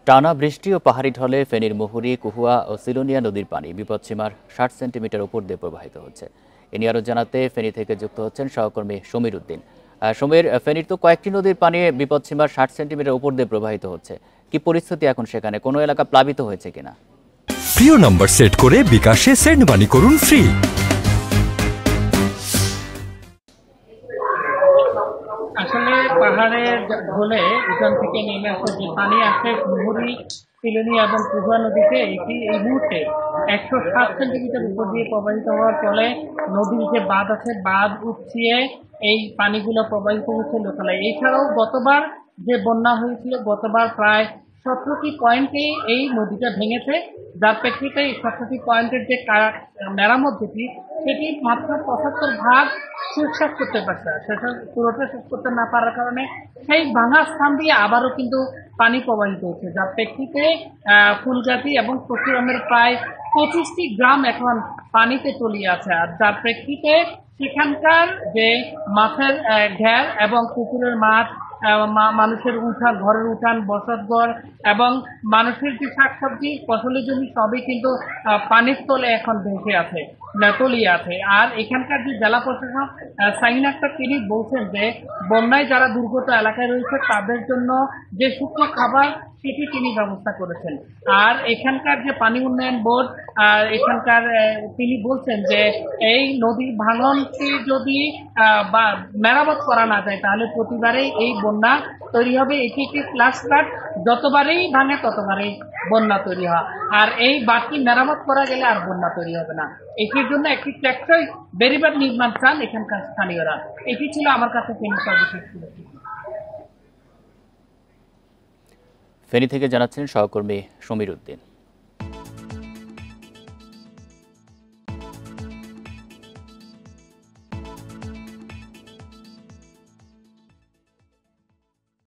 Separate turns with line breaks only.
টানা বৃষ্টি ও পাহাড়ি ঢলে ফেনীর মুহুরী, কুহুয়া ও সিলোনিয়া নদীর পানি বিপদসীমার ৬০ সেন্টিমিটার উপর দিয়ে প্রবাহিত হচ্ছে। এ নিয়ে আরও জানাতে ফেনী থেকে যুক্ত হচ্ছেন সহকর্মী সমীর উদ্দিন। সমীর, ফেনীর তো কয়েকটি নদীর পানি বিপদসীমার ৬০ সেন্টিমিটার উপর দিয়ে প্রবাহিত হচ্ছে। কি পরিস্থিতি এখন সেখানে? কোনো এলাকা প্লাবিত হয়েছে কিনা?
প্রিয় নাম্বার সেট করে বিকাশে সেন্ড মানি করুন ফ্রি।
আসলে পাহাড়ের ঢলে উঠান থেকে নেমে আসে যে পানি আসে মুহুরী, সিলোনি এবং কুহুয়া নদীতে এটি এই মুহূর্তে ১০৭ সেন্টিমিটার উপর দিয়ে প্রবাহিত হওয়ার ফলে নদীর যে বাঁধ আছে বাঁধ উপচিয়ে এই পানিগুলো প্রবাহিত হচ্ছে লোকালয়ে। এছাড়াও গতবার যে বন্যা হয়েছিল, গতবার প্রায় ১৭টি পয়েন্টে এই নদীটা ভেঙেছে, যার প্রেক্ষিতে এই ১৭টি পয়েন্টের যে মেরামত যেটি সেটি মাত্র ৭৫ ভাগ শেষ করতে পারছে। সেটা পুরোটা শেষ করতে না পারার কারণে সেই ভাঙা স্থান দিয়ে আবারও কিন্তু পানি প্রবাহিত হচ্ছে, যার প্রেক্ষিতে ফুলগাজী এবং চট্টগ্রামের প্রায় ২৫টি গ্রাম এখন পানিতে তলিয়ে আছে। আর যার প্রেক্ষিতে সেখানকার যে মাছের ঘের এবং পুকুরের মাছ, মানুষের উঠান, ঘরের উঠান, বসতঘর এবং মানুষের যে শাকসবজি ফসলের জমি সবই কিন্তু পানির তলে এখন ভেসে আছে, তলিয়ে আছে। আর এখানকার যে জেলা প্রশাসক সাইন আক্তার তিনি বলছেন যে বন্যায় যারা দুর্গত এলাকায় রয়েছে তাদের জন্য যে শুকনো খাবার সেটি তিনি ব্যবস্থা করেছেন। আর এখানকার যে পানি উন্নয়ন বোর্ড এখানকার তিনি বলছেন যে এই নদীর ভাঙনটি যদি বা মেরামত করা না যায় তাহলে প্রতিবারেই এই বন্যা তৈরি হবে। এটি একটি ফ্ল্যাশ ফ্লাড, যতবারেই ভাঙে ততবারেই বন্যা তৈরি হয়। আর এই বাকি মেরামত করা গেলে আর বন্যা তৈরি হবে না। এটির জন্য একটি টেকসই ব্যারিকেড নির্মাণ চান এখানকার স্থানীয়রা। এটি ছিল আমার কাছে ফেনী সর্বশেষ ছিল।
ফেনী থেকে জানাচ্ছেন সহকর্মী সমীর উদ্দিন।